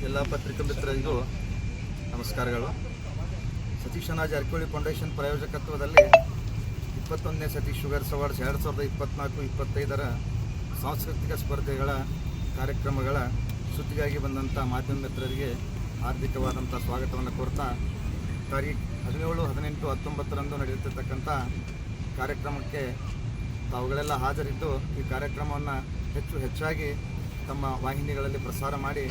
ಎಲ್ಲ ಪತ್ರಿಕಾ ಮಿತ್ರರಿಗೂ ನಮಸ್ಕಾರಗಳು. ಸತೀಶ್ ಅಣ್ಣ ಜಾರಕಿಹೊಳಿ ಫೌಂಡೇಶನ್ ಪ್ರಾಯೋಜಕತ್ವದಲ್ಲಿ 21ನೇ ಸತೀಶ್ ಶುಗರ್ಸ್ ಅವಾರ್ಡ್ಸ್ 2024-25 ಸಾಂಸ್ಕೃತಿಕ ಸ್ಪರ್ಧೆಗಳ ಕಾರ್ಯಕ್ರಮಗಳ ಸುದ್ದಿಗಾಗಿ ಬಂದಂಥ ಮಾಧ್ಯಮ ಮಿತ್ರರಿಗೆ ಹಾರ್ದಿಕವಾದಂಥ ಸ್ವಾಗತವನ್ನು ಕೋರ್ತಾ ತಾರೀಖು 17, 18, 19ರಂದು ನಡೆಯುತ್ತಿರ್ತಕ್ಕಂಥ ಕಾರ್ಯಕ್ರಮಕ್ಕೆ ತಾವುಗಳೆಲ್ಲ ಹಾಜರಿದ್ದು ಈ ಕಾರ್ಯಕ್ರಮವನ್ನು ಹೆಚ್ಚಾಗಿ ತಮ್ಮ ವಾಹಿನಿಗಳಲ್ಲಿ ಪ್ರಸಾರ ಮಾಡಿ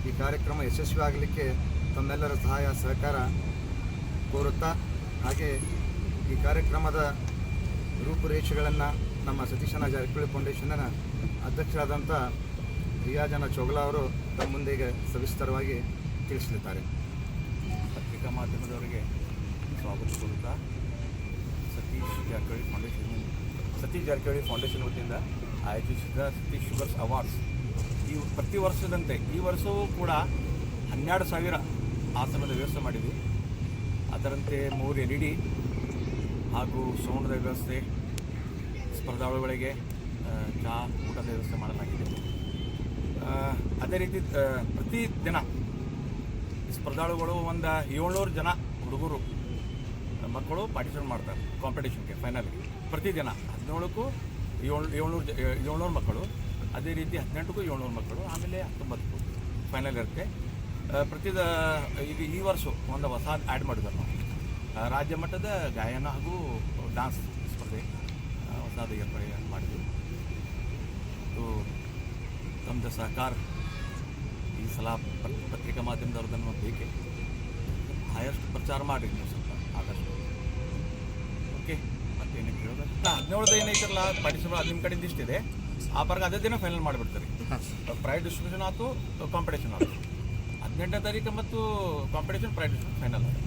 ಈ ಕಾರ್ಯಕ್ರಮ ಯಶಸ್ವಿ ಆಗಲಿಕ್ಕೆ ತಮ್ಮೆಲ್ಲರ ಸಹಾಯ ಸಹಕಾರ ಕೋರುತ್ತಾ, ಹಾಗೆ ಈ ಕಾರ್ಯಕ್ರಮದ ರೂಪುರೇಷೆಗಳನ್ನು ನಮ್ಮ ಸತೀಶ್ ಅಣ್ಣ ಜಾರಕಿಹೊಳಿ ಫೌಂಡೇಶನ್ನ ಅಧ್ಯಕ್ಷರಾದಂಥ ರಿಯಾಜನ ಚೋಗ್ಲಾ ಅವರು ತಮ್ಮ ಮುಂದೆಗೆ ಸವಿಸ್ತರವಾಗಿ ತಿಳಿಸಲಿದ್ದಾರೆ. ಪತ್ರಿಕಾ ಮಾಧ್ಯಮದವರಿಗೆ ಸ್ವಾಗತ ಕೋರುತ್ತಾ ಸತೀಶ್ ಜಾರಕಿಹೊಳಿ ಫೌಂಡೇಶನ್ ವತಿಯಿಂದ ಆಯೋಜಿಸಿದ ಸತೀಶ್ ಶುಗರ್ಸ್ ಅವಾರ್ಡ್ಸ್ ಪ್ರತಿ ವರ್ಷದಂತೆ ಈ ವರ್ಷವೂ ಕೂಡ 12,000 ಆಸನದ ವ್ಯವಸ್ಥೆ ಮಾಡಿದ್ವಿ. ಅದರಂತೆ 3 LED ಹಾಗೂ ಸೌಂಡದ ವ್ಯವಸ್ಥೆ, ಸ್ಪರ್ಧಾಳುಗಳಿಗೆ ಚಹಾ ಊಟದ ವ್ಯವಸ್ಥೆ ಮಾಡಲಾಗಿದೆ. ಅದೇ ರೀತಿ ಪ್ರತಿ ದಿನ ಸ್ಪರ್ಧಾಳುಗಳು ಒಂದು 700 ಜನ ಹುಡುಗರು ಮಕ್ಕಳು ಪಾರ್ಟಿಸಿಪೇಟ್ ಮಾಡ್ತಾರೆ ಕಾಂಪಿಟೇಷನ್ಗೆ. ಫೈನಲ್ಗೆ ಪ್ರತಿದಿನ 17ಕ್ಕೂ 700 ಮಕ್ಕಳು, ಅದೇ ರೀತಿ 18ಕ್ಕೂ 700 ಮಕ್ಕಳು, ಆಮೇಲೆ 19ಕ್ಕೂ ಫೈನಲ್ ಇರುತ್ತೆ. ಈಗ ಈ ವರ್ಷ ಒಂದು ಹೊಸ ಆ್ಯಡ್ ಮಾಡಿದ್ದಾರೆ ನಾವು, ರಾಜ್ಯ ಮಟ್ಟದ ಗಾಯನ ಹಾಗೂ ಡಾನ್ಸ್ ಸ್ಪರ್ಧೆ ಹೊಸದು ಏರ್ಪಾಡು ಮಾಡಿದ್ವಿ. ತಮ್ಮದು ಸಹಕಾರ ಈ ಸಲ ಪತ್ರಿಕಾ ಮಾಧ್ಯಮದವ್ರದನ್ನು ಬೇಕೆ ಆಯಷ್ಟು ಪ್ರಚಾರ ಮಾಡಿರಿ ನೀವು ಸ್ವಲ್ಪ ಆದಷ್ಟು. ಓಕೆ, ಮತ್ತೇನು ಕೇಳೋದು 17 ಏನೈತಿರಲ್ಲ ಪಾರ್ಟಿಸಿಪೇಟ್ ನಿಮ್ಮ ಕಡೆಯಿಂದ ಇಷ್ಟಿದೆ, ಆ ಪ್ರಕಾರ ಅದೇ ದಿನ ಫೈನಲ್ ಮಾಡಿಬಿಡ್ತಾರೆ. ಪ್ರೈಸ್ ಡಿಸ್ಟ್ರಿಬ್ಯೂಷನ್ ಆಯ್ತು, ಕಾಂಪಿಟೇಷನ್ ಆಯಿತು. 18ನೇ ತಾರೀಕು ಮತ್ತು ಕಾಂಪಿಟೇಷನ್, ಪ್ರೈಸ್ ಡಿಸ್ಟ್ರಿಬ್ಯೂಷನ್ ಫೈನಲ್ ಆಯಿತು.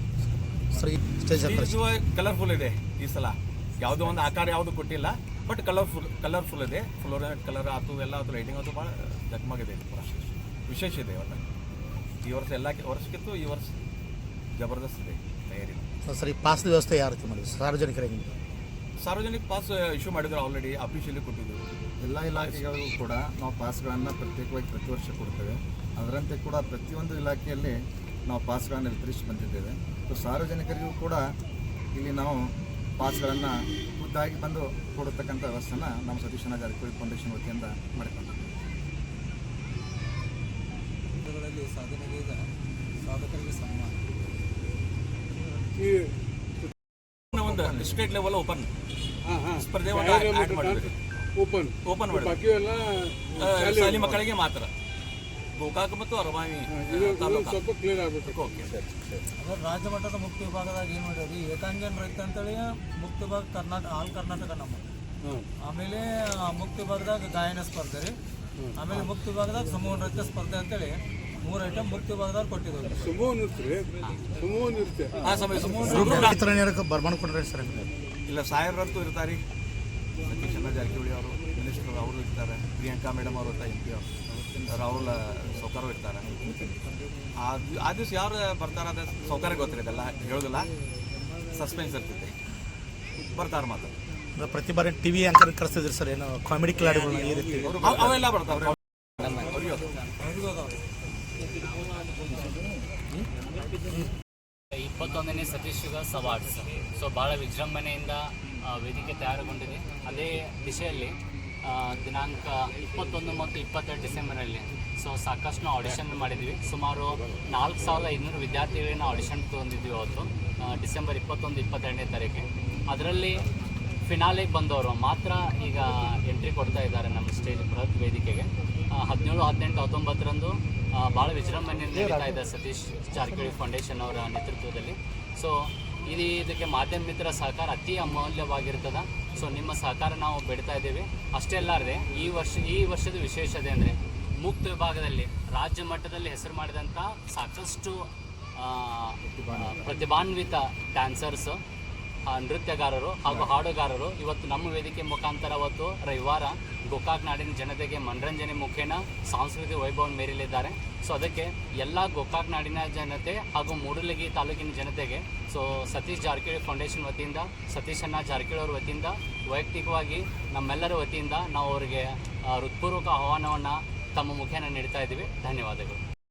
ಕಲರ್ಫುಲ್ ಇದೆ ಈ ಸಲ, ಯಾವುದೋ ಒಂದು ಆಕಾರ ಯಾವುದು ಕೊಟ್ಟಿಲ್ಲ, ಬಟ್ ಕಲರ್ಫುಲ್ ಇದೆ. ಫ್ಲೋರೆಂಟ್ ಕಲರ್ ಆಯ್ತು, ಎಲ್ಲ ಆಯ್ತು, ಲೈಟಿಂಗ್ ಆಯ್ತು, ಭಾಳ ಜಗಮಗಿದೆ. ವಿಶೇಷ ಇದೆ ಇವತ್ತು. ಈ ವರ್ಷ ಎಲ್ಲ ವರ್ಷಕ್ಕಿಂತ ಈ ವರ್ಷ ಜಬರ್ದಸ್ತ್ ಇದೆ ತಯಾರಿ. ಸರಿ, ಪಾಸ್ ವ್ಯವಸ್ಥೆ ಯಾವ ರೀತಿ ಮಾಡಿದ್ವಿ? ಸಾರ್ವಜನಿಕ ಪಾಸ್ ಇಶ್ಯೂ ಮಾಡಿದ್ರು, ಆಲ್ರೆಡಿ ಅಫಿಷಿಯಲಿ ಕೊಟ್ಟಿದ್ದು. ಎಲ್ಲ ಇಲಾಖೆಗಳಿಗೂ ಕೂಡ ನಾವು ಪಾಸ್ಗಳನ್ನು ಪ್ರತ್ಯೇಕವಾಗಿ ಪ್ರತಿ ವರ್ಷ ಕೊಡ್ತೇವೆ. ಅದರಂತೆ ಕೂಡ ಪ್ರತಿಯೊಂದು ಇಲಾಖೆಯಲ್ಲಿ ನಾವು ಪಾಸ್ಗಳನ್ನು ವಿತರಿಸಿ ಬಂದಿದ್ದೇವೆ. ಸೊ ಸಾರ್ವಜನಿಕರಿಗೂ ಕೂಡ ಇಲ್ಲಿ ನಾವು ಪಾಸ್ಗಳನ್ನು ಖುದ್ದಾಗಿ ಬಂದು ಕೊಡತಕ್ಕಂಥ ವ್ಯವಸ್ಥೆನ ನಮ್ಮ ಸತೀಶ್ ಅಣ್ಣ ಜಾರಕಿಹೊಳಿ ಫೌಂಡೇಶನ್ ವತಿಯಿಂದ ಮಾಡಿಕೊಂಡಿದ್ದೇವೆ. ಸಾಧನೆಗೈದ ಸಾಧಕರಿಗೆ ಸನ್ಮಾನ. ಒಂದು ಸ್ಟೇಟ್ ಲೆವೆಲ್ ಓಪನ್ ಸ್ಪರ್ಧೆ ಓಪನ್ ಶಾಲೆ ಮಕ್ಕಳಿಗೆ ಮಾತ್ರ, ಗೋಕಾಕ್ ಮತ್ತು ಅರವಾನಿ ಸ್ವಲ್ಪ ಕ್ಲಿಯರ್ ಆಗಬೇಕು. ಓಕೆ, ಅದ್ರ ರಾಜ್ಯ ಮಟ್ಟದ ಮುಕ್ತ ವಿಭಾಗದಾಗ ಏನು ಮಾಡ್ಯಾರಿ, ಏಕಾಂಗಿ ನೃತ್ಯ ಅಂತೇಳಿ ಮುಕ್ತ ವಿಭಾಗ ಆಲ್ ಕರ್ನಾಟಕ ನಮ್ಮ. ಆಮೇಲೆ ಮುಕ್ತ ವಿಭಾಗದಾಗ ಗಾಯನ ಸ್ಪರ್ಧೆ ರೀ, ಆಮೇಲೆ ಮುಕ್ತ ವಿಭಾಗದಾಗ ಸಮೂಹ ನೃತ್ಯ ಸ್ಪರ್ಧೆ ಅಂತೇಳಿ 3 ಐಟಮ್ ಮುಕ್ತ ವಿಭಾಗದಾಗ ಕೊಟ್ಟಿದ್ದೀವಿ. ಇಲ್ಲ, ಸಾಯರಂತೂ ಇರ್ತಾರೆ. ಸತೀಶ್ ಅಣ್ಣ ಜಾರಕಿಹೊಳಿ ಅವರು ಮಿನಿಸ್ಟರ್ ಅವರು ಇರ್ತಾರೆ, ಪ್ರಿಯಾಂಕಾ ಮೇಡಮ್ ಅವರು MP ಅವರು ರಾಹುಲ್ ಸೌಕರ್ ಇರ್ತಾರೆ. ಆ ದಿವಸ ಯಾರು ಬರ್ತಾರೆ ಅದು ಸೌಕರ್ಯ ಗೊತ್ತಿರೋದಲ್ಲ, ಹೇಳೋದಿಲ್ಲ, ಸಸ್ಪೆನ್ಸ್ ಇರ್ತೈತೆ, ಬರ್ತಾರೆ ಮಾತ್ರ. ಪ್ರತಿ ಬಾರಿ TV ಆಂಕರ್ ಕಳಿಸ್ತಿದ್ರಿ ಸರ್, ಏನು ಕಾಮಿಡಿ ಕ್ಲಾಡ್ಗಳು ಈ ರೀತಿ ಅವೆಲ್ಲ ಬರ್ತಾವ್ರೆ. 21ನೇ ಸತೀಶ್ ಶುಗರ್ಸ್ ಅವಾರ್ಡ್ಸ್ ಭಾಳ ವಿಜೃಂಭಣೆಯಿಂದ ವೇದಿಕೆ ತಯಾರುಗೊಂಡಿದೆ. ಅದೇ ದಿಶೆಯಲ್ಲಿ ದಿನಾಂಕ 21 ಮತ್ತು 22 ಡಿಸೆಂಬರಲ್ಲಿ ಸಾಕಷ್ಟು ಆಡಿಷನ್ ಮಾಡಿದ್ವಿ. ಸುಮಾರು 4,500 ವಿದ್ಯಾರ್ಥಿಗಳನ್ನ ಆಡಿಷನ್ ತೊಗೊಂಡಿದ್ವಿ ಅವತ್ತು, ಡಿಸೆಂಬರ್ 21, 22ನೇ ತಾರೀಕಿಗೆ. ಅದರಲ್ಲಿ ಫಿನಾಲೆಗೆ ಬಂದವರು ಮಾತ್ರ ಈಗ ಎಂಟ್ರಿ ಕೊಡ್ತಾ ಇದ್ದಾರೆ ನಮ್ಮ ಸ್ಟೇಜ್ ಬೃಹತ್ ವೇದಿಕೆಗೆ. 17, 18, 19ರಂದು ಭಾಳ ವಿಜೃಂಭಣೆಯಿಂದ ನಡೀತಾ ಇದೆ ಸತೀಶ್ ಜಾರಕಿಹೊಳಿ ಫೌಂಡೇಶನ್ ಅವರ ನೇತೃತ್ವದಲ್ಲಿ. ಇದಕ್ಕೆ ಮಾಧ್ಯಮ ಮಿತ್ರರ ಸಹಕಾರ ಅತಿ ಅಮೂಲ್ಯವಾಗಿರ್ತದೆ. ನಿಮ್ಮ ಸಹಕಾರ ನಾವು ಬೇಡ್ತಾ ಇದ್ದೀವಿ. ಅಷ್ಟೇ ಅಲ್ಲಾರದೆ ಈ ವರ್ಷದ ವಿಶೇಷತೆ ಅಂದರೆ ಮುಕ್ತ ವಿಭಾಗದಲ್ಲಿ ರಾಜ್ಯ ಮಟ್ಟದಲ್ಲಿ ಹೆಸರು ಮಾಡಿದಂಥ ಸಾಕಷ್ಟು ಪ್ರತಿಭಾನ್ವಿತ ಡ್ಯಾನ್ಸರ್ಸ್, ನೃತ್ಯಗಾರರು ಹಾಗೂ ಹಾಡುಗಾರರು ಇವತ್ತು ನಮ್ಮ ವೇದಿಕೆ ಮುಖಾಂತರ ಅವತ್ತು ರವಿವಾರ ಗೋಕಾಕ್ ನಾಡಿನ ಜನತೆಗೆ ಮನರಂಜನೆ ಮುಖೇನ ಸಾಂಸ್ಕೃತಿಕ ವೈಭವವನ್ನು ಮೇರಲಿದ್ದಾರೆ. ಅದಕ್ಕೆ ಎಲ್ಲ ಗೋಕಾಕ್ ನಾಡಿನ ಜನತೆ ಹಾಗೂ ಮೂಡಲಗಿ ತಾಲೂಕಿನ ಜನತೆಗೆ ಸತೀಶ್ ಜಾರಕಿಹೊಳಿ ಫೌಂಡೇಶನ್ ವತಿಯಿಂದ, ಸತೀಶ್ ಅಣ್ಣ ಜಾರಕಿಹೊಳಿ ಅವರ ವತಿಯಿಂದ, ವೈಯಕ್ತಿಕವಾಗಿ ನಮ್ಮೆಲ್ಲರ ವತಿಯಿಂದ ನಾವು ಅವರಿಗೆ ಹೃತ್ಪೂರ್ವಕ ಆಹ್ವಾನವನ್ನು ತಮ್ಮ ಮುಖೇನ ನೀಡ್ತಾ ಇದ್ದೀವಿ. ಧನ್ಯವಾದಗಳು.